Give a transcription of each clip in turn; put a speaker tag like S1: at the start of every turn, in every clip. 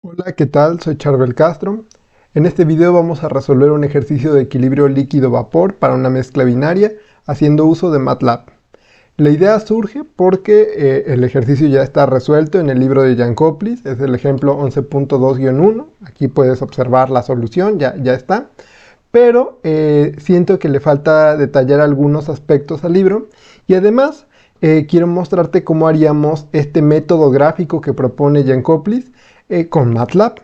S1: Hola, ¿qué tal? Soy Charbel Castro. En este video vamos a resolver un ejercicio de equilibrio líquido-vapor para una mezcla binaria haciendo uso de MATLAB. La idea surge porque el ejercicio ya está resuelto en el libro de Jankoplis, es el ejemplo 11.2-1. Aquí puedes observar la solución, ya está. Pero siento que le falta detallar algunos aspectos al libro y además quiero mostrarte cómo haríamos este método gráfico que propone Jankoplis con MATLAB.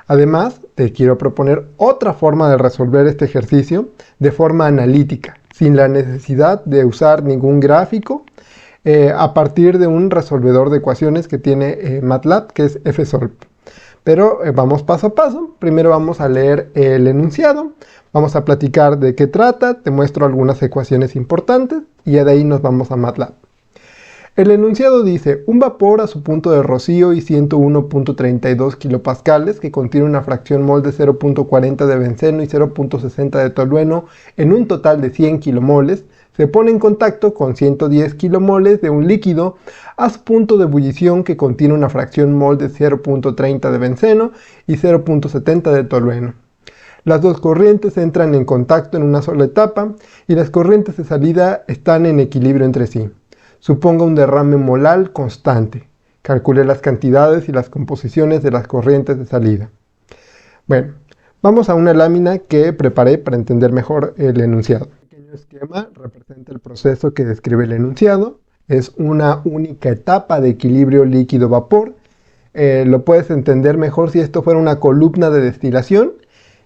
S1: Además, te quiero proponer otra forma de resolver este ejercicio de forma analítica, sin la necesidad de usar ningún gráfico, a partir de un resolvedor de ecuaciones que tiene MATLAB, que es FSOLV. Pero vamos paso a paso. Primero vamos a leer el enunciado, vamos a platicar de qué trata, te muestro algunas ecuaciones importantes y ya de ahí nos vamos a MATLAB. El enunciado dice, un vapor a su punto de rocío y 101.32 kilopascales que contiene una fracción mol de 0.40 de benceno y 0.60 de tolueno en un total de 100 kilomoles, se pone en contacto con 110 kilomoles de un líquido a su punto de ebullición que contiene una fracción mol de 0.30 de benceno y 0.70 de tolueno. Las dos corrientes entran en contacto en una sola etapa y las corrientes de salida están en equilibrio entre sí. Suponga un derrame molar constante. Calcule las cantidades y las composiciones de las corrientes de salida. Bueno, vamos a una lámina que preparé para entender mejor el enunciado. El pequeño esquema representa el proceso que describe el enunciado. Es una única etapa de equilibrio líquido-vapor. Lo puedes entender mejor si esto fuera una columna de destilación.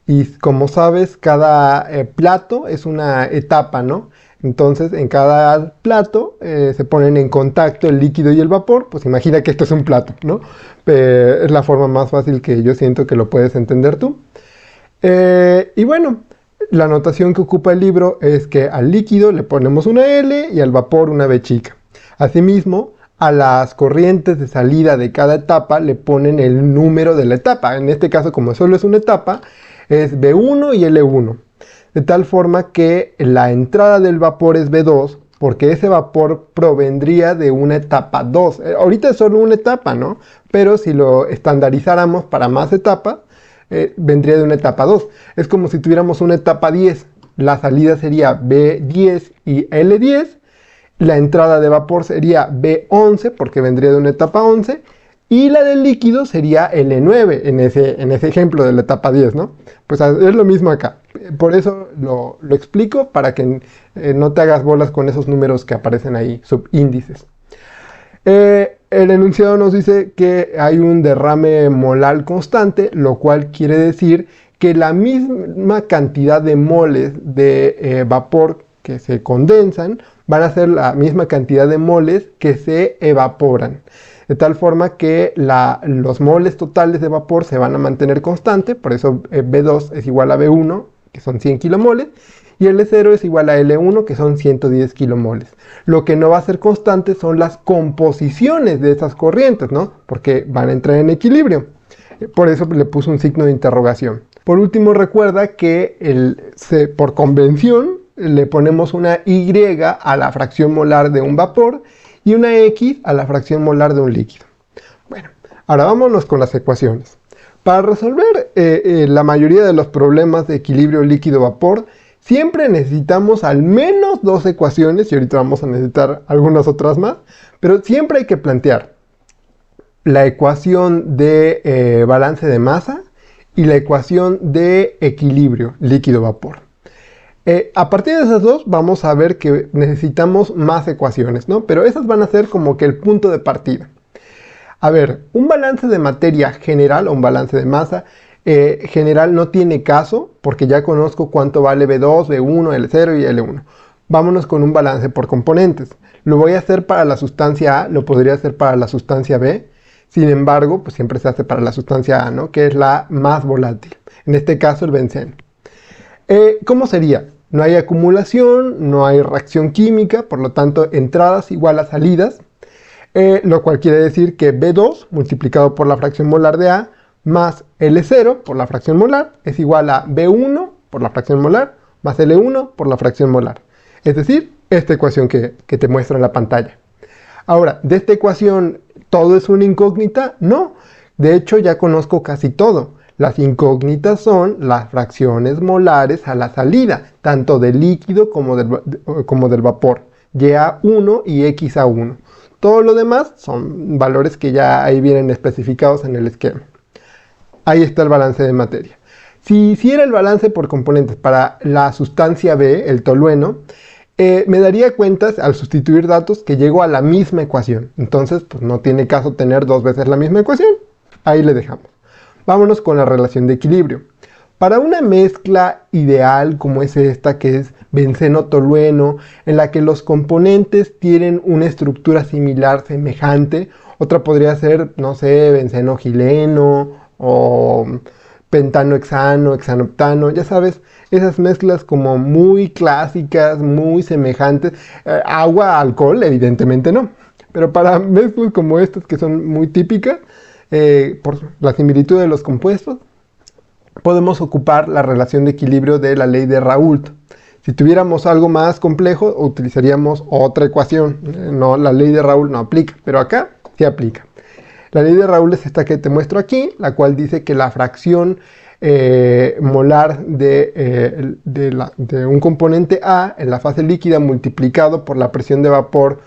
S1: Y como sabes, cada plato es una etapa, ¿no? Entonces, en cada plato se ponen en contacto el líquido y el vapor. Pues imagina que esto es un plato, ¿no? Es la forma más fácil que yo siento que lo puedes entender tú. Y bueno, la notación que ocupa el libro es que al líquido le ponemos una L y al vapor una B chica. Asimismo, a las corrientes de salida de cada etapa le ponen el número de la etapa. En este caso, como solo es una etapa, es B1 y L1. De tal forma que la entrada del vapor es B2, porque ese vapor provendría de una etapa 2. Ahorita es solo una etapa, ¿no? Pero si lo estandarizáramos para más etapas, vendría de una etapa 2. Es como si tuviéramos una etapa 10. La salida sería B10 y L10. La entrada de vapor sería B11, porque vendría de una etapa 11. Y la del líquido sería L9 en ese ejemplo de la etapa 10, ¿no? Pues es lo mismo acá. Por eso lo explico, para que no te hagas bolas con esos números que aparecen ahí, subíndices. El enunciado nos dice que hay un derrame molar constante, lo cual quiere decir que la misma cantidad de moles de vapor que se condensan van a ser la misma cantidad de moles que se evaporan. De tal forma que los moles totales de vapor se van a mantener constante, por eso B2 es igual a B1, que son 100 kilomoles, y L0 es igual a L1, que son 110 kilomoles. Lo que no va a ser constante son las composiciones de esas corrientes, ¿no? Porque van a entrar en equilibrio. Por eso le puse un signo de interrogación. Por último, recuerda que por convención le ponemos una Y a la fracción molar de un vapor y una X a la fracción molar de un líquido. Bueno, ahora vámonos con las ecuaciones. Para resolver la mayoría de los problemas de equilibrio líquido-vapor, siempre necesitamos al menos dos ecuaciones, y ahorita vamos a necesitar algunas otras más, pero siempre hay que plantear la ecuación de balance de masa y la ecuación de equilibrio líquido-vapor. A partir de esas dos vamos a ver que necesitamos más ecuaciones, ¿no? Pero esas van a ser como que el punto de partida. A ver, un balance de materia general o un balance de masa general no tiene caso, porque ya conozco cuánto vale B2, B1, L0 y L1. Vámonos con un balance por componentes. Lo voy a hacer para la sustancia A, lo podría hacer para la sustancia B. Sin embargo, pues siempre se hace para la sustancia A, ¿no? Que es la más volátil. En este caso, el benceno. ¿Cómo sería? No hay acumulación, no hay reacción química, por lo tanto, entradas igual a salidas, lo cual quiere decir que B2 multiplicado por la fracción molar de A más L0 por la fracción molar es igual a B1 por la fracción molar más L1 por la fracción molar. Es decir, esta ecuación que te muestra en la pantalla. Ahora, ¿de esta ecuación todo es una incógnita? No. De hecho, ya conozco casi todo. Las incógnitas son las fracciones molares a la salida, tanto del líquido como del vapor, YA1 y XA1. Todo lo demás son valores que ya ahí vienen especificados en el esquema. Ahí está el balance de materia. Si hiciera el balance por componentes para la sustancia B, el tolueno, me daría cuenta al sustituir datos que llego a la misma ecuación. Entonces, pues no tiene caso tener dos veces la misma ecuación. Ahí le dejamos. Vámonos con la relación de equilibrio. Para una mezcla ideal como es esta, que es benceno-tolueno, en la que los componentes tienen una estructura similar, semejante, otra podría ser, no sé, benceno-gileno o pentano-hexano, hexanoctano, ya sabes, esas mezclas como muy clásicas, muy semejantes. Agua, alcohol, evidentemente no. Pero para mezclas como estas que son muy típicas, por la similitud de los compuestos, podemos ocupar la relación de equilibrio de la ley de Raoult. Si tuviéramos algo más complejo, utilizaríamos otra ecuación. No, la ley de Raoult no aplica, pero acá sí aplica. La ley de Raoult es esta que te muestro aquí, la cual dice que la fracción molar de un componente A en la fase líquida multiplicado por la presión de vapor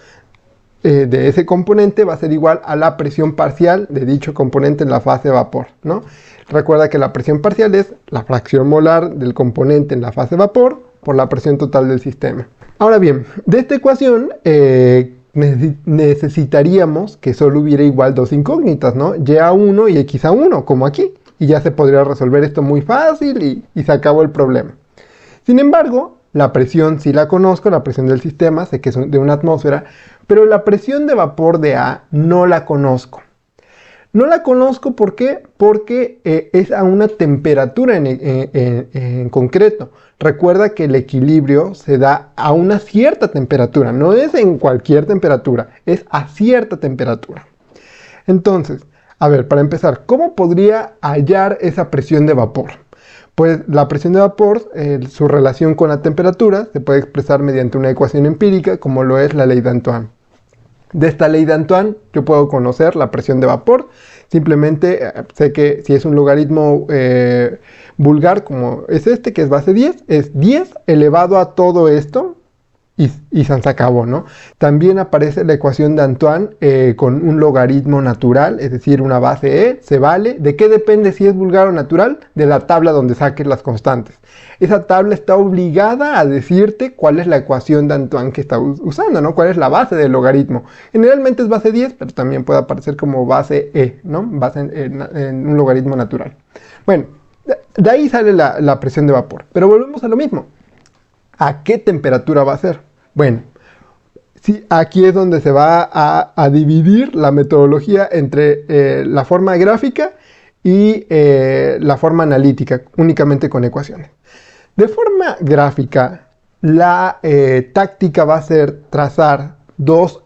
S1: de ese componente va a ser igual a la presión parcial de dicho componente en la fase vapor, ¿no? Recuerda que la presión parcial es la fracción molar del componente en la fase vapor por la presión total del sistema. Ahora bien, de esta ecuación necesitaríamos que solo hubiera igual dos incógnitas, ¿no? YA1 y XA1, como aquí. Y ya se podría resolver esto muy fácil y se acabó el problema. Sin embargo, la presión sí la conozco, la presión del sistema, sé que es de una atmósfera, pero la presión de vapor de A no la conozco. No la conozco, ¿por qué? Porque es a una temperatura en concreto. Recuerda que el equilibrio se da a una cierta temperatura, no es en cualquier temperatura, es a cierta temperatura. Entonces, a ver, para empezar, ¿cómo podría hallar esa presión de vapor? Pues la presión de vapor, su relación con la temperatura, se puede expresar mediante una ecuación empírica, como lo es la ley de Antoine. De esta ley de Antoine yo puedo conocer la presión de vapor. Simplemente sé que si es un logaritmo vulgar como es este, que es base 10, es 10 elevado a todo esto y se acabó, ¿no? También aparece la ecuación de Antoine con un logaritmo natural, es decir, una base e, se vale. ¿De qué depende si es vulgar o natural? De la tabla donde saques las constantes. Esa tabla está obligada a decirte cuál es la ecuación de Antoine que está usando, ¿no? Cuál es la base del logaritmo. Generalmente es base 10, pero también puede aparecer como base e, ¿no? Base en un logaritmo natural. Bueno, de ahí sale la presión de vapor. Pero volvemos a lo mismo. ¿A qué temperatura va a ser? Bueno, sí, aquí es donde se va a dividir la metodología entre la forma gráfica y la forma analítica, únicamente con ecuaciones. De forma gráfica, la táctica va a ser trazar dos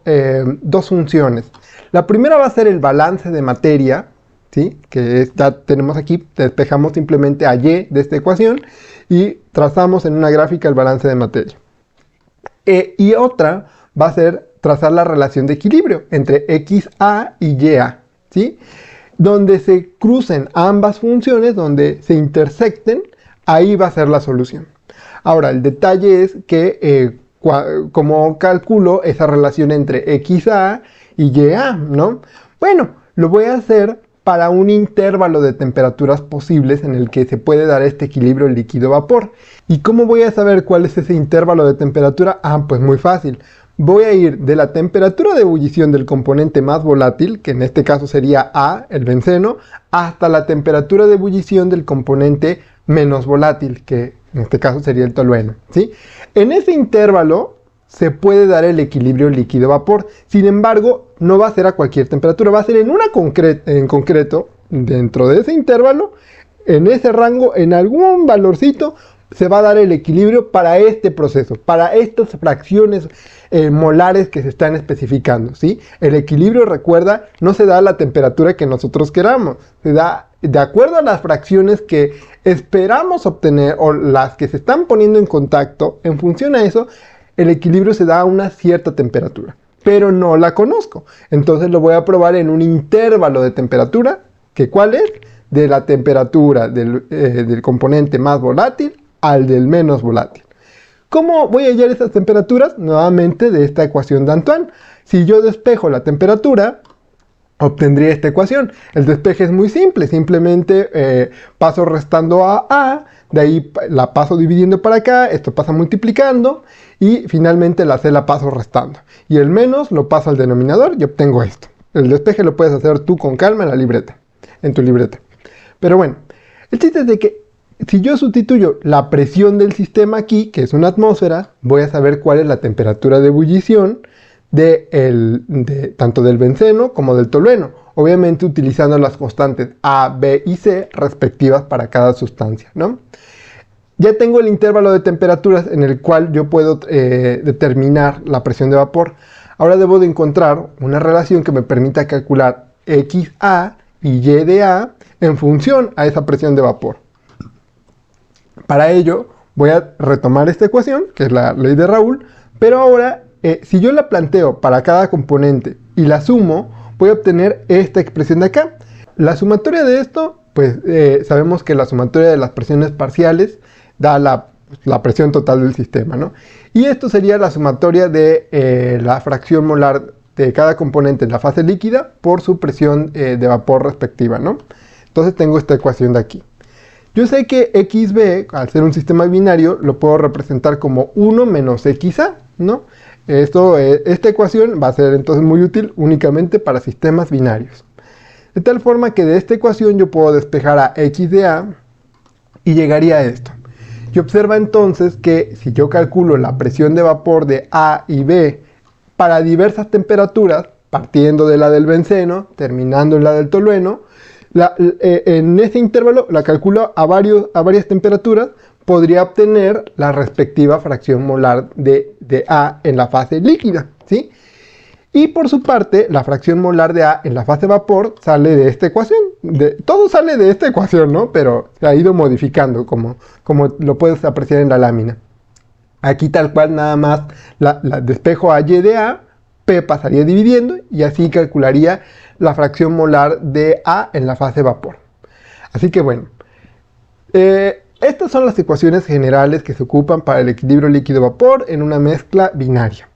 S1: funciones. La primera va a ser el balance de materia, ¿sí? Que ya tenemos aquí, despejamos simplemente a y de esta ecuación y trazamos en una gráfica el balance de materia. Y otra va a ser trazar la relación de equilibrio entre XA y YA, ¿sí? Donde se crucen ambas funciones, donde se intersecten, ahí va a ser la solución. Ahora, el detalle es que como calculo esa relación entre XA y YA, ¿no? Bueno, lo voy a hacer para un intervalo de temperaturas posibles en el que se puede dar este equilibrio líquido-vapor. ¿Y cómo voy a saber cuál es ese intervalo de temperatura? Ah, pues muy fácil. Voy a ir de la temperatura de ebullición del componente más volátil, que en este caso sería A, el benceno, hasta la temperatura de ebullición del componente menos volátil, que en este caso sería el tolueno, ¿sí? En ese intervalo se puede dar el equilibrio líquido-vapor. Sin embargo, no va a ser a cualquier temperatura, va a ser en concreto, dentro de ese intervalo, en ese rango, en algún valorcito, se va a dar el equilibrio para este proceso, para estas fracciones molares que se están especificando, ¿sí? El equilibrio, recuerda, no se da a la temperatura que nosotros queramos, se da de acuerdo a las fracciones que esperamos obtener o las que se están poniendo en contacto. En función a eso, el equilibrio se da a una cierta temperatura, pero no la conozco. Entonces lo voy a probar en un intervalo de temperatura ¿Que cuál es? De la temperatura del componente más volátil al del menos volátil. ¿Cómo voy a hallar esas temperaturas? Nuevamente de esta ecuación de Antoine. Si yo despejo la temperatura, obtendría esta ecuación. El despeje es muy simple, simplemente paso restando a, de ahí la paso dividiendo para acá, esto pasa multiplicando y finalmente la C la paso restando. Y el menos lo paso al denominador y obtengo esto. El despeje lo puedes hacer tú con calma en la libreta, en tu libreta. Pero bueno, el chiste es de que si yo sustituyo la presión del sistema aquí, que es una atmósfera, voy a saber cuál es la temperatura de ebullición tanto del benceno como del tolueno, obviamente utilizando las constantes A, B y C respectivas para cada sustancia, ¿no? Ya tengo el intervalo de temperaturas en el cual yo puedo determinar la presión de vapor. Ahora debo de encontrar una relación que me permita calcular XA y YDA en función a esa presión de vapor. Para ello voy a retomar esta ecuación, que es la ley de Raoult, pero ahora si yo la planteo para cada componente y la sumo, voy a obtener esta expresión de acá. La sumatoria de esto, pues sabemos que la sumatoria de las presiones parciales da la presión total del sistema, ¿no? Y esto sería la sumatoria de la fracción molar de cada componente en la fase líquida por su presión de vapor respectiva, ¿no? Entonces tengo esta ecuación de aquí. Yo sé que XB, al ser un sistema binario, lo puedo representar como 1 menos XA, ¿no? Esta ecuación va a ser entonces muy útil únicamente para sistemas binarios. De tal forma que de esta ecuación yo puedo despejar a X de A y llegaría a esto. Y observa entonces que si yo calculo la presión de vapor de A y B para diversas temperaturas, partiendo de la del benceno, terminando en la del tolueno, en este intervalo la calculo a varias temperaturas, podría obtener la respectiva fracción molar de A en la fase líquida, ¿sí? Y por su parte, la fracción molar de A en la fase vapor sale de esta ecuación. Todo sale de esta ecuación, ¿no? Pero se ha ido modificando, como lo puedes apreciar en la lámina. Aquí tal cual nada más la despejo a Y de A, P pasaría dividiendo y así calcularía la fracción molar de A en la fase vapor. Así que bueno, estas son las ecuaciones generales que se ocupan para el equilibrio líquido-vapor en una mezcla binaria.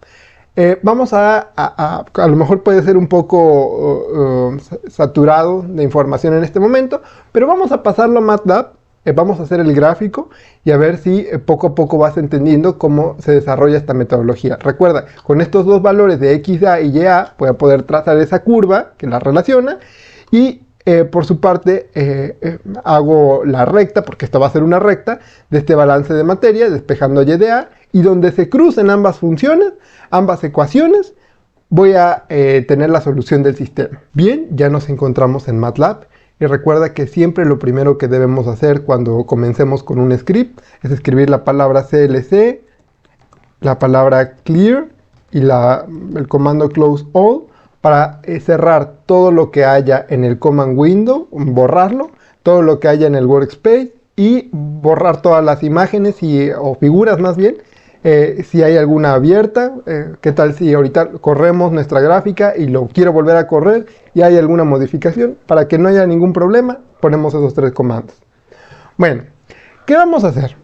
S1: Vamos a lo mejor puede ser un poco saturado de información en este momento, pero vamos a pasarlo a MATLAB, vamos a hacer el gráfico y a ver si poco a poco vas entendiendo cómo se desarrolla esta metodología. Recuerda, con estos dos valores de XA y YA voy a poder trazar esa curva que la relaciona y por su parte hago la recta, porque esta va a ser una recta, de este balance de materia, despejando Y de A, y donde se crucen ambas funciones, ambas ecuaciones, voy a tener la solución del sistema. Bien, ya nos encontramos en MATLAB, y recuerda que siempre lo primero que debemos hacer cuando comencemos con un script es escribir la palabra CLC, la palabra clear y el comando close all, para cerrar todo lo que haya en el command window, borrarlo, todo lo que haya en el workspace y borrar todas las imágenes o figuras más bien, si hay alguna abierta. ¿Qué tal si ahorita corremos nuestra gráfica y lo quiero volver a correr y hay alguna modificación? Para que no haya ningún problema, ponemos esos tres comandos. Bueno, ¿qué vamos a hacer?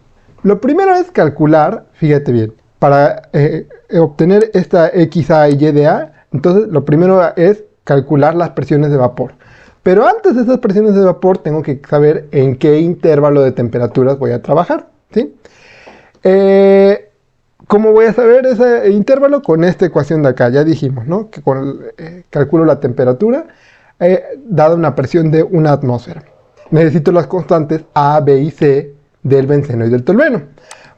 S1: Lo primero es calcular, fíjate bien, para obtener esta XA y YDA, entonces lo primero es calcular las presiones de vapor. Pero antes de esas presiones de vapor tengo que saber en qué intervalo de temperaturas voy a trabajar, ¿sí? ¿Cómo voy a saber ese intervalo? Con esta ecuación de acá, ya dijimos, ¿no? Que calculo la temperatura dada una presión de una atmósfera. Necesito las constantes A, B y C del benceno y del tolueno.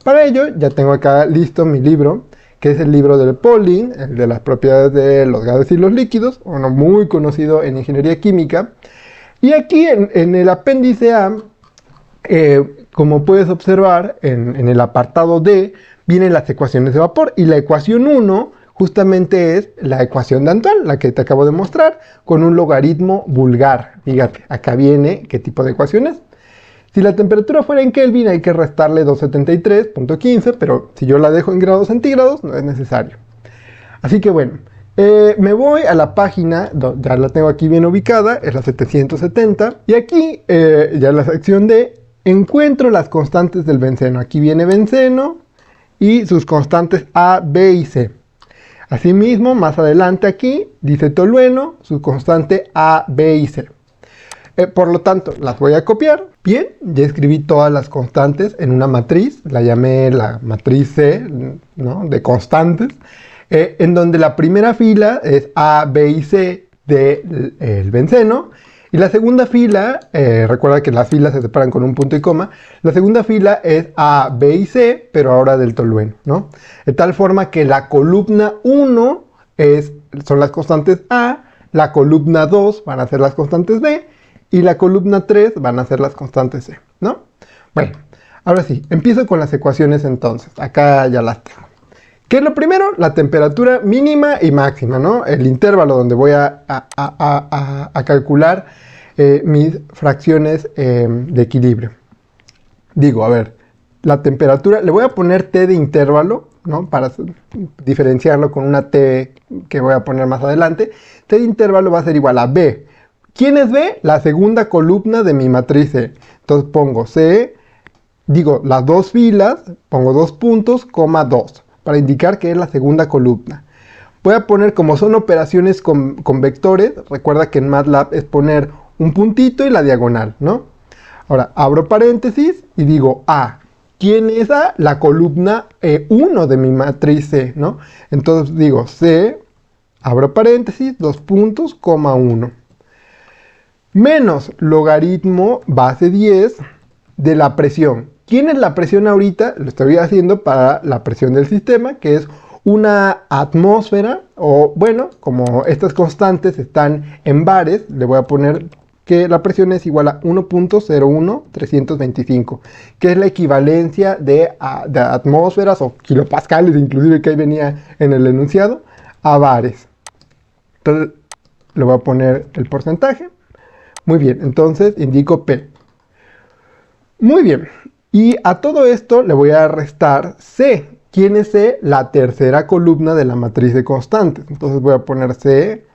S1: Para ello ya tengo acá listo mi libro, que es el libro del Pauling, el de las propiedades de los gases y los líquidos, uno muy conocido en ingeniería química. Y aquí en el apéndice A, como puedes observar, en el apartado D, vienen las ecuaciones de vapor. Y la ecuación 1 justamente es la ecuación de Antoine, la que te acabo de mostrar, con un logaritmo vulgar. Fíjate, acá viene qué tipo de ecuación es. Si la temperatura fuera en Kelvin hay que restarle 273.15, pero si yo la dejo en grados centígrados no es necesario. Así que bueno, Me voy a la página, ya la tengo aquí bien ubicada, es la 770, y aquí ya en la sección de encuentro las constantes del benceno. Aquí viene benceno y sus constantes A, B y C. Asimismo, más adelante aquí dice tolueno, su constante A, B y C. Por lo tanto, las voy a copiar. Bien, ya escribí todas las constantes en una matriz, la llamé la matriz C, ¿no?, de constantes, en donde la primera fila es A, B y C del benceno, y la segunda fila, recuerda que las filas se separan con un punto y coma, la segunda fila es A, B y C, pero ahora del tolueno, ¿no? De tal forma que la columna 1 son las constantes A, la columna 2 van a ser las constantes B, y la columna 3 van a ser las constantes C, ¿no? Bueno, ahora sí, empiezo con las ecuaciones entonces. Acá ya las tengo. ¿Qué es lo primero? La temperatura mínima y máxima, ¿no? El intervalo donde voy a calcular mis fracciones de equilibrio. Digo, a ver, la temperatura, le voy a poner T de intervalo, ¿no?, para diferenciarlo con una T que voy a poner más adelante. T de intervalo va a ser igual a B. ¿Quién es B? La segunda columna de mi matriz C. Entonces pongo C, digo las dos filas, pongo 2 puntos, coma 2, para indicar que es la segunda columna. Voy a poner, como son operaciones con vectores, recuerda que en MATLAB es poner un puntito y la diagonal, ¿no? Ahora, abro paréntesis y digo A. ¿Quién es A? La columna 1 de mi matriz C, ¿no? Entonces digo C, abro paréntesis, 2 puntos, coma 1. Menos logaritmo base 10 de la presión. ¿Quién es la presión ahorita? Lo estoy haciendo para la presión del sistema, que es una atmósfera, o bueno, como estas constantes están en bares, le voy a poner que la presión es igual a 1.01325, que es la equivalencia de atmósferas o kilopascales, inclusive, que ahí venía en el enunciado, a bares. Entonces le voy a poner el porcentaje. Muy bien, entonces indico P. Muy bien, y a todo esto le voy a restar C. ¿Quién es C? La tercera columna de la matriz de constantes. Entonces voy a poner C,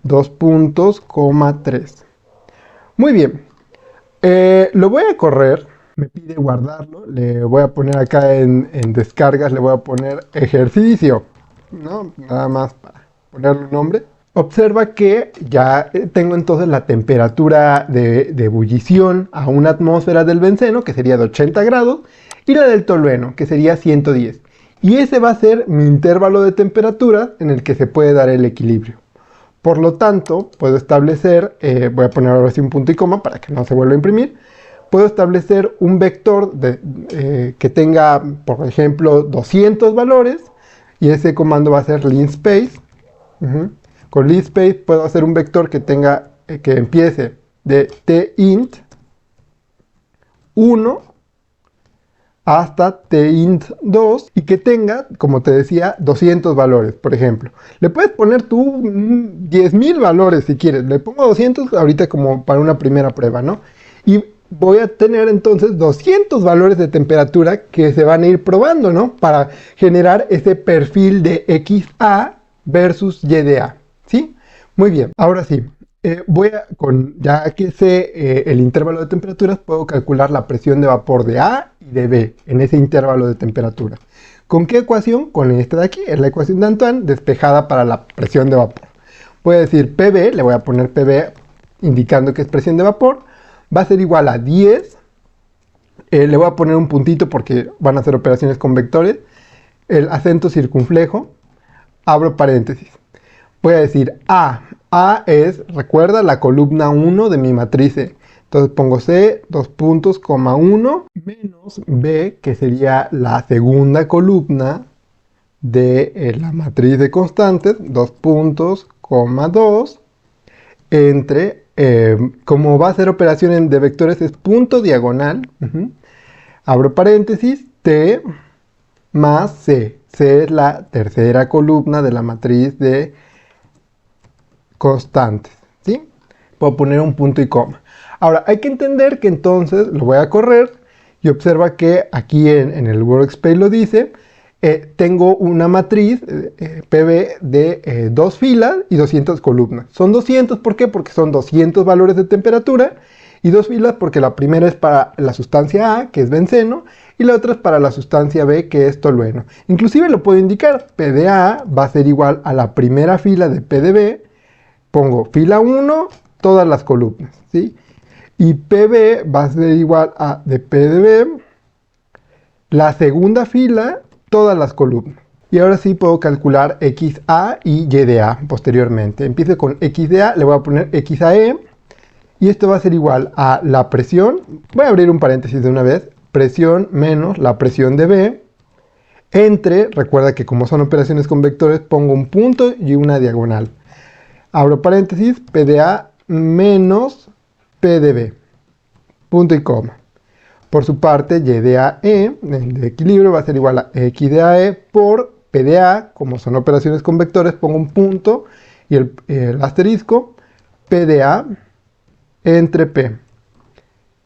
S1: 2 puntos, coma 3. Muy bien, lo voy a correr, me pide guardarlo, le voy a poner acá en descargas, le voy a poner ejercicio, ¿no? Nada más para ponerle un nombre. Observa que ya tengo entonces la temperatura de ebullición a una atmósfera del benceno, que sería de 80 grados, y la del tolueno, que sería 110. Y ese va a ser mi intervalo de temperaturas en el que se puede dar el equilibrio. Por lo tanto, puedo establecer, voy a poner ahora sí un punto y coma para que no se vuelva a imprimir, puedo establecer un vector que tenga, por ejemplo, 200 valores, y ese comando va a ser linspace. Con linspace puedo hacer un vector que empiece de tint 1 hasta tint 2 y que tenga, como te decía, 200 valores, por ejemplo. Le puedes poner tú 10.000 valores si quieres. Le pongo 200 ahorita como para una primera prueba, ¿no? Y voy a tener entonces 200 valores de temperatura que se van a ir probando, ¿no? Para generar ese perfil de XA versus YDA. ¿Sí? Muy bien, ahora sí, ya que sé el intervalo de temperaturas, puedo calcular la presión de vapor de A y de B en ese intervalo de temperatura. ¿Con qué ecuación? Con esta de aquí, es la ecuación de Antoine despejada para la presión de vapor. Voy a decir PV, le voy a poner PV indicando que es presión de vapor, va a ser igual a 10, le voy a poner un puntito porque van a hacer operaciones con vectores, el acento circunflejo, abro paréntesis. Voy a decir A. A es, recuerda, la columna 1 de mi matriz C. Entonces pongo C, 2 puntos, coma 1, menos B, que sería la segunda columna de la matriz de constantes, 2 puntos, coma 2, entre, como va a ser operación de vectores, es punto diagonal, abro paréntesis, T más C. C es la tercera columna de la matriz de constantes, ¿sí? Puedo poner un punto y coma. Ahora, hay que entender que entonces lo voy a correr y observa que aquí en el workspace lo dice, tengo una matriz PB de 2 filas y 200 columnas. Son 200, ¿por qué? Porque son 200 valores de temperatura, y 2 filas porque la primera es para la sustancia A, que es benceno, y la otra es para la sustancia B, que es tolueno. Inclusive lo puedo indicar, P de A va a ser igual a la primera fila de P de B, pongo fila 1, todas las columnas, ¿sí? Y PB va a ser igual a de P de B, la segunda fila, todas las columnas. Y ahora sí puedo calcular XA y Y de A posteriormente. Empiezo con X de A, le voy a poner XAE, y esto va a ser igual a la presión, voy a abrir un paréntesis de una vez, presión menos la presión de B, entre, recuerda que como son operaciones con vectores, pongo un punto y una diagonal. Abro paréntesis, P de A menos P de B, punto y coma. Por su parte, Y de AE, el de equilibrio, va a ser igual a X de AE por P de A, como son operaciones con vectores, pongo un punto y el asterisco, P de A entre P,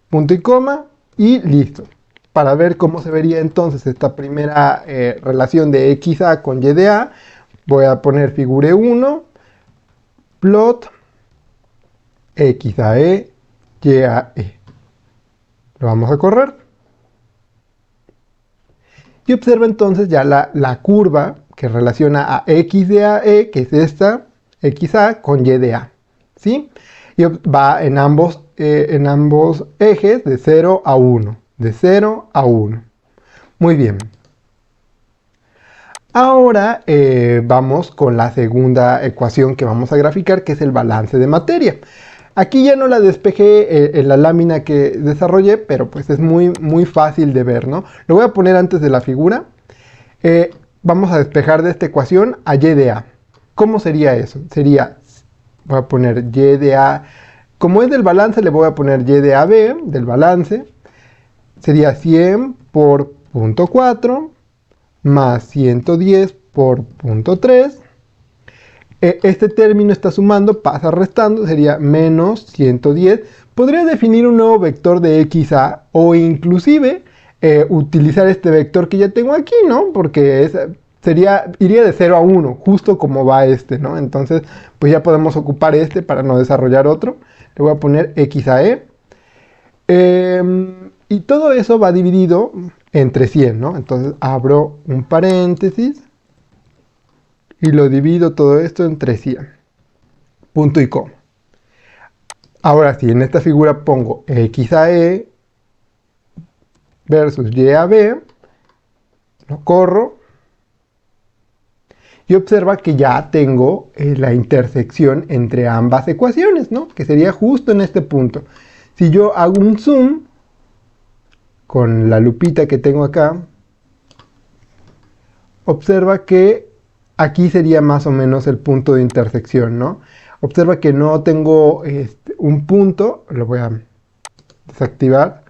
S1: punto y coma, y listo. Para ver cómo se vería entonces esta primera relación de XA con Y de A, voy a poner figure 1, plot XAE, YAE. Lo vamos a correr. Y observa entonces ya la curva que relaciona a X de AE, que es esta, XA, con Y de A, ¿sí? Y va en ambos ejes de 0 a 1. De 0 a 1. Muy bien. Ahora vamos con la segunda ecuación que vamos a graficar, que es el balance de materia. Aquí ya no la despejé en la lámina que desarrollé, pero pues es muy fácil de ver, ¿no? Lo voy a poner antes de la figura. Vamos a despejar de esta ecuación a Y de A. ¿Cómo sería eso? Sería, voy a poner Y de A, como es del balance, le voy a poner Y de AB, del balance. Sería 100 por 0.4 más 110 por 0.3. Este término está sumando, pasa restando, sería menos 110. Podría definir un nuevo vector de XA o inclusive utilizar este vector que ya tengo aquí, ¿no? Porque iría de 0 a 1, justo como va este, ¿no? Entonces, pues ya podemos ocupar este para no desarrollar otro. Le voy a poner XAE. Y todo eso va dividido entre 100, ¿no? Entonces abro un paréntesis y lo divido todo esto entre 100. Punto y coma. Ahora sí, en esta figura pongo XAE versus YAB, lo corro y observa que ya tengo la intersección entre ambas ecuaciones, ¿no? Que sería justo en este punto. Si yo hago un zoom con la lupita que tengo acá, observa que aquí sería más o menos el punto de intersección, ¿no? Observa que no tengo un punto, lo voy a desactivar.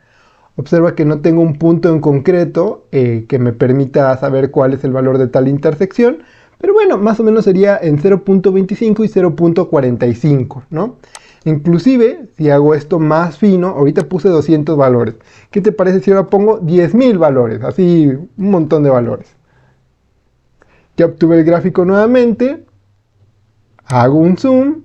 S1: Observa que no tengo un punto en concreto que me permita saber cuál es el valor de tal intersección, pero bueno, más o menos sería en 0.25 y 0.45, ¿no? Inclusive, si hago esto más fino, ahorita puse 200 valores. ¿Qué te parece si ahora pongo 10.000 valores? Así, un montón de valores. Ya obtuve el gráfico nuevamente. Hago un zoom.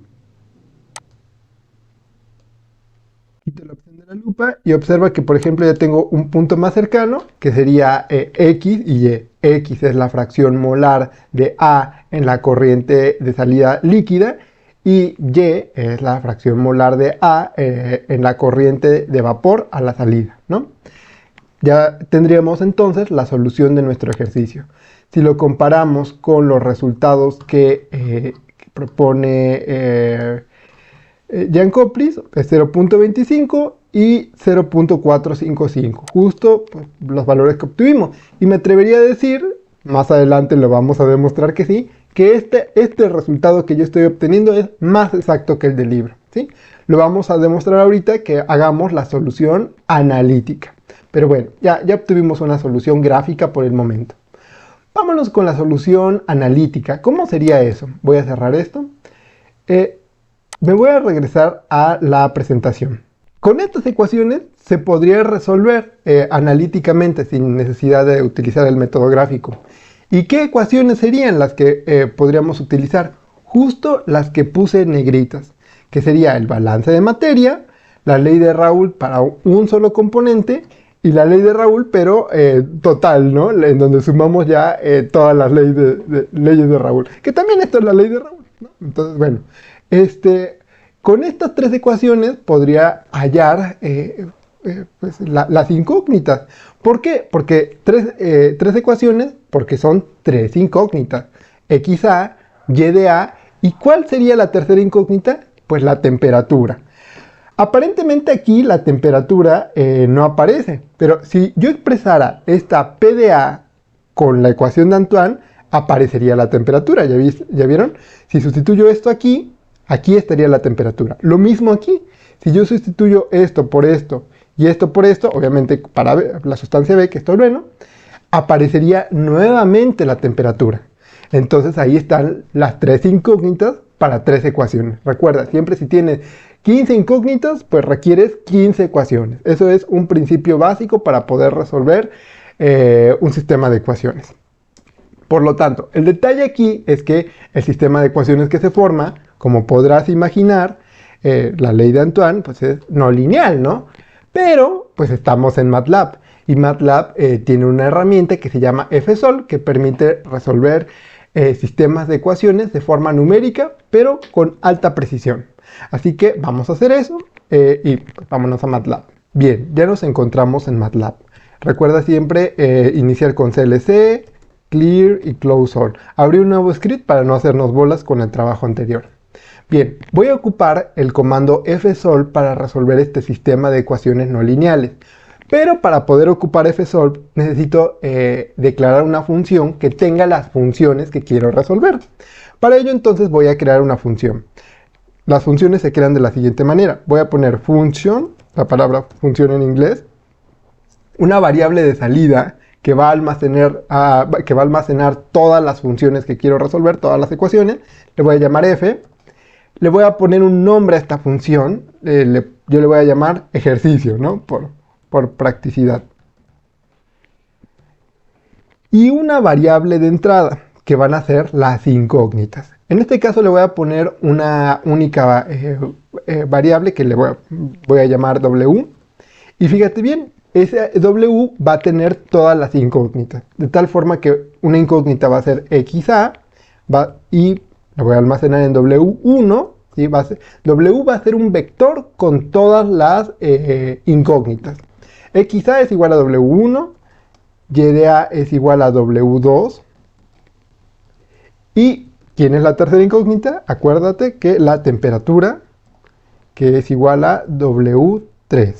S1: Quito la opción de la lupa y observa que, por ejemplo, ya tengo un punto más cercano, que sería X y Y. X es la fracción molar de A en la corriente de salida líquida, y Y es la fracción molar de A en la corriente de vapor a la salida, ¿no? Ya tendríamos entonces la solución de nuestro ejercicio. Si lo comparamos con los resultados que propone Jankoplis, es 0.25 y 0.455, justo pues, los valores que obtuvimos. Y me atrevería a decir, más adelante lo vamos a demostrar que sí, que este resultado que yo estoy obteniendo es más exacto que el del libro, ¿sí? Lo vamos a demostrar ahorita que hagamos la solución analítica. Pero bueno, ya obtuvimos una solución gráfica por el momento. Vámonos con la solución analítica. ¿Cómo sería eso? Voy a cerrar esto. Me voy a regresar a la presentación. Con estas ecuaciones se podría resolver analíticamente sin necesidad de utilizar el método gráfico. ¿Y qué ecuaciones serían las que podríamos utilizar? Justo las que puse en negritas, que sería el balance de materia, la ley de Raoult para un solo componente y la ley de Raoult, pero total, ¿no? En donde sumamos ya todas las leyes de Raoult, que también esto es la ley de Raoult, ¿no? Entonces, bueno, con estas tres ecuaciones podría hallar pues, las incógnitas. ¿Por qué? Porque tres ecuaciones, porque son tres incógnitas. XA, Y de A, ¿y cuál sería la tercera incógnita? Pues la temperatura. Aparentemente aquí la temperatura no aparece, pero si yo expresara esta P de A con la ecuación de Antoine, aparecería la temperatura. ¿Ya vieron? Si sustituyo esto aquí, aquí estaría la temperatura. Lo mismo aquí. Si yo sustituyo esto por esto y esto por esto, obviamente para la sustancia B, que es tolueno, aparecería nuevamente la temperatura. Entonces ahí están las tres incógnitas para tres ecuaciones. Recuerda, siempre si tienes 15 incógnitas, pues requieres 15 ecuaciones. Eso es un principio básico para poder resolver un sistema de ecuaciones. Por lo tanto, el detalle aquí es que el sistema de ecuaciones que se forma, como podrás imaginar, la ley de Antoine, pues es no lineal, ¿no? Pero, pues estamos en MATLAB. Y MATLAB tiene una herramienta que se llama FSOL, que permite resolver sistemas de ecuaciones de forma numérica, pero con alta precisión. Así que vamos a hacer eso y pues, vámonos a MATLAB. Bien, ya nos encontramos en MATLAB. Recuerda siempre iniciar con CLC, Clear y Close All. Abrí un nuevo script para no hacernos bolas con el trabajo anterior. Bien, voy a ocupar el comando fsolve para resolver este sistema de ecuaciones no lineales. Pero para poder ocupar fsolve necesito declarar una función que tenga las funciones que quiero resolver. Para ello entonces voy a crear una función. Las funciones se crean de la siguiente manera. Voy a poner function, la palabra función en inglés, una variable de salida que va a almacenar todas las funciones que quiero resolver, todas las ecuaciones. Le voy a llamar f. Le voy a poner un nombre a esta función. Yo le voy a llamar ejercicio, ¿no? Por practicidad. Y una variable de entrada, que van a ser las incógnitas. En este caso le voy a poner una única variable que le voy a llamar W. Y fíjate bien, ese W va a tener todas las incógnitas. De tal forma que una incógnita va a ser XA y la voy a almacenar en W1. ¿Sí? W va a ser un vector con todas las incógnitas. XA es igual a W1, Y de A es igual a W2. ¿Y quién es la tercera incógnita? Acuérdate que la temperatura, que es igual a W3.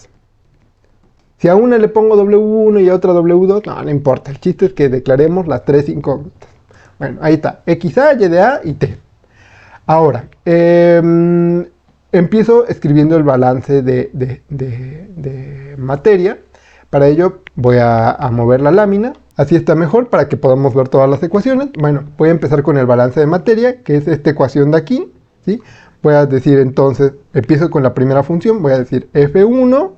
S1: Si a una le pongo W1 y a otra W2, no importa. El chiste es que declaremos las tres incógnitas. Bueno, ahí está. XA, Y de A y T. Ahora, empiezo escribiendo el balance de materia. Para ello voy a mover la lámina. Así está mejor para que podamos ver todas las ecuaciones. Bueno, voy a empezar con el balance de materia, que es esta ecuación de aquí, ¿sí? Voy a decir entonces, empiezo con la primera función, voy a decir F1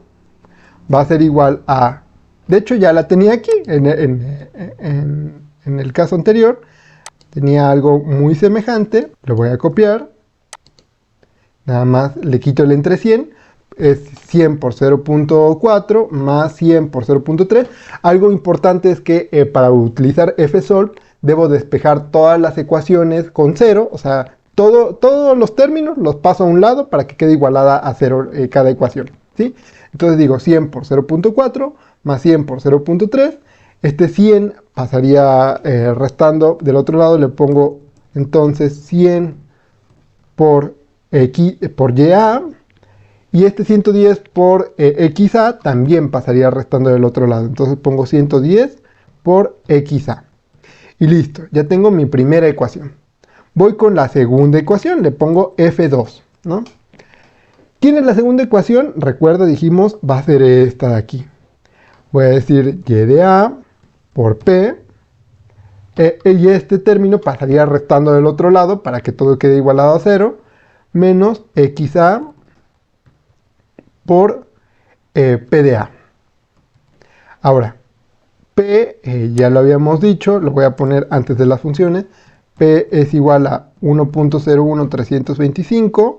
S1: va a ser igual a... De hecho ya la tenía aquí, en el caso anterior. Tenía algo muy semejante, lo voy a copiar. Nada más le quito el entre 100. Es 100 por 0.4 más 100 por 0.3. Algo importante es que para utilizar fsolve debo despejar todas las ecuaciones con 0. O sea, todos los términos los paso a un lado para que quede igualada a 0 cada ecuación, ¿sí? Entonces digo 100 por 0.4 más 100 por 0.3. Este 100 pasaría restando. Del otro lado le pongo entonces 100 por YA. Y este 110 por XA también pasaría restando del otro lado. Entonces pongo 110 por XA. Y listo, ya tengo mi primera ecuación. Voy con la segunda ecuación, le pongo F2, ¿no? ¿Quién es la segunda ecuación? Recuerda, dijimos, va a ser esta de aquí. Voy a decir Y de A por P. Y este término pasaría restando del otro lado para que todo quede igualado a 0. Menos XA por P de A. Ahora, P, ya lo habíamos dicho, lo voy a poner antes de las funciones. P es igual a 1.01325.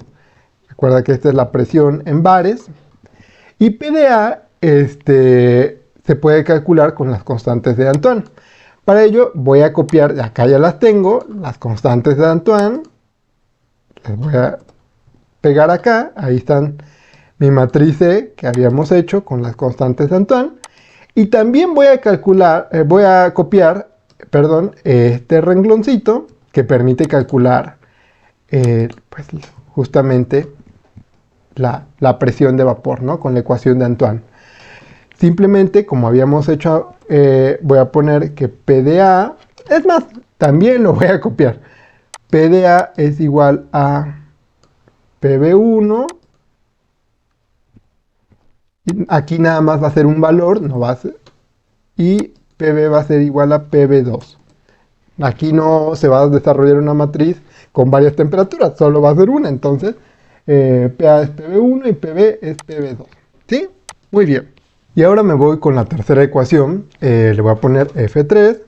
S1: Recuerda que esta es la presión en bares. Y PdA se puede calcular con las constantes de Antoine. Para ello voy a copiar, acá ya las tengo, las constantes de Antoine. Las voy a pegar acá. Ahí están mi matriz E que habíamos hecho con las constantes de Antoine. Y también voy a copiar, este rengloncito que permite calcular pues, justamente la presión de vapor, ¿no? Con la ecuación de Antoine. Simplemente, como habíamos hecho, voy a poner que PdA, es más, también lo voy a copiar. PdA es igual a PV1. Aquí nada más va a ser un valor, no va a ser, y PV va a ser igual a PV2. Aquí no se va a desarrollar una matriz con varias temperaturas, solo va a ser una. Entonces, PA es PV1 y PV es PV2. ¿Sí? Muy bien. Y ahora me voy con la tercera ecuación. Le voy a poner F3,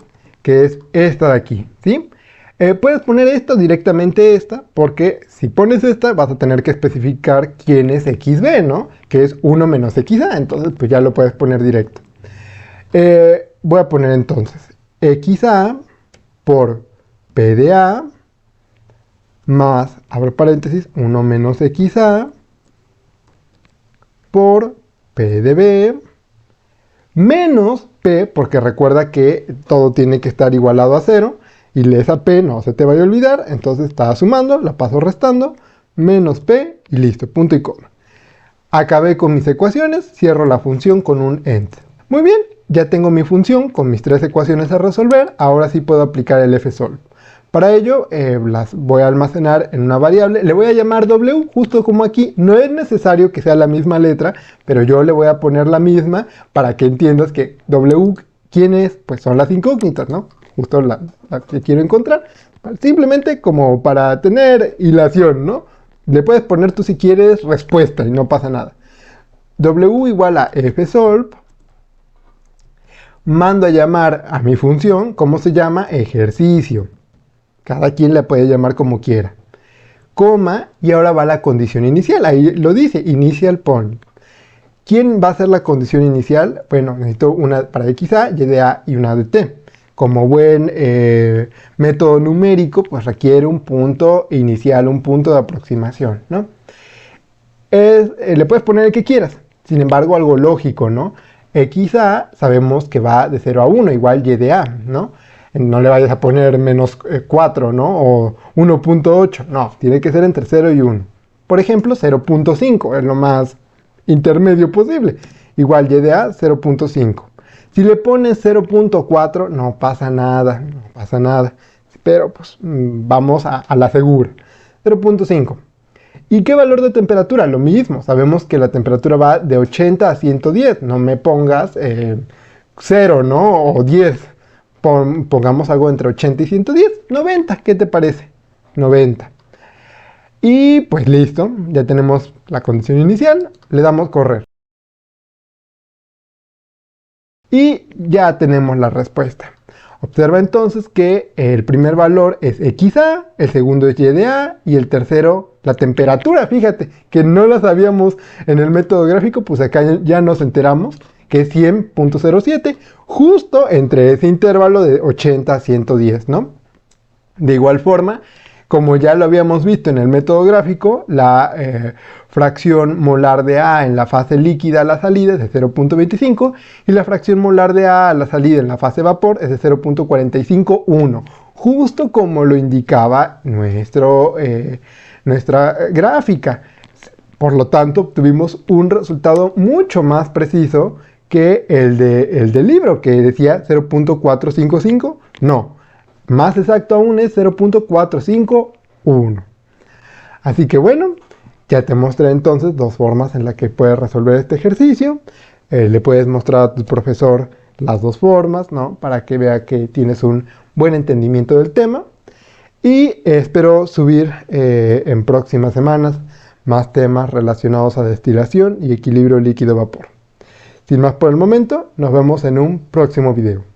S1: que es esta de aquí. ¿Sí? Puedes poner esta directamente esta, porque si pones esta vas a tener que especificar quién es XB, ¿no? Que es 1 menos XA, entonces pues ya lo puedes poner directo. Voy a poner entonces XA por PdA más, abro paréntesis, 1 menos XA por PdB menos P, porque recuerda que todo tiene que estar igualado a 0, y esa P no se te vaya a olvidar, entonces estaba sumando, la paso restando, menos P, y listo, punto y coma. Acabé con mis ecuaciones, cierro la función con un end. Muy bien, ya tengo mi función con mis 3 ecuaciones a resolver, ahora sí puedo aplicar el fsolve. Para ello, las voy a almacenar en una variable, le voy a llamar W, justo como aquí. No es necesario que sea la misma letra, pero yo le voy a poner la misma para que entiendas que W, ¿quién es? Pues son las incógnitas, ¿no? Justo la que quiero encontrar. Simplemente como para tener hilación, ¿no? Le puedes poner tú si quieres respuesta y no pasa nada. W igual a fsolve. Mando a llamar a mi función, ¿cómo se llama? Ejercicio. Cada quien la puede llamar como quiera. Coma, y ahora va la condición inicial. Ahí lo dice, initial point. ¿Quién va a ser la condición inicial? Bueno, necesito una para XA, Y de A y una de T. Como buen método numérico, pues requiere un punto inicial, un punto de aproximación, ¿no? Le puedes poner el que quieras. Sin embargo, algo lógico, ¿no? XA sabemos que va de 0 a 1, igual Y de A, ¿no? No le vayas a poner menos 4, ¿no? O 1.8. No, tiene que ser entre 0 y 1. Por ejemplo, 0.5 es lo más intermedio posible. Igual Y de A, 0.5. Si le pones 0.4, no pasa nada, no pasa nada. Pero pues vamos a la segura. 0.5. ¿Y qué valor de temperatura? Lo mismo. Sabemos que la temperatura va de 80 a 110. No me pongas 0, ¿no? O 10. Pongamos algo entre 80 y 110. 90. ¿Qué te parece? 90. Y pues listo. Ya tenemos la condición inicial. Le damos correr. Y ya tenemos la respuesta. Observa entonces que el primer valor es XA, el segundo es Y de A y el tercero la temperatura. Fíjate que no la sabíamos en el método gráfico, pues acá ya nos enteramos que es 100.07, justo entre ese intervalo de 80 a 110, ¿no? De igual forma, como ya lo habíamos visto en el método gráfico, la fracción molar de A en la fase líquida a la salida es de 0.25 y la fracción molar de A a la salida en la fase vapor es de 0.451, justo como lo indicaba nuestra gráfica. Por lo tanto, obtuvimos un resultado mucho más preciso que el del libro, que decía 0.455. No. Más exacto aún es 0.451. Así que bueno, ya te mostré entonces dos formas en las que puedes resolver este ejercicio. Le puedes mostrar a tu profesor las dos formas, ¿no? Para que vea que tienes un buen entendimiento del tema. Y espero subir en próximas semanas más temas relacionados a destilación y equilibrio líquido-vapor. Sin más por el momento, nos vemos en un próximo video.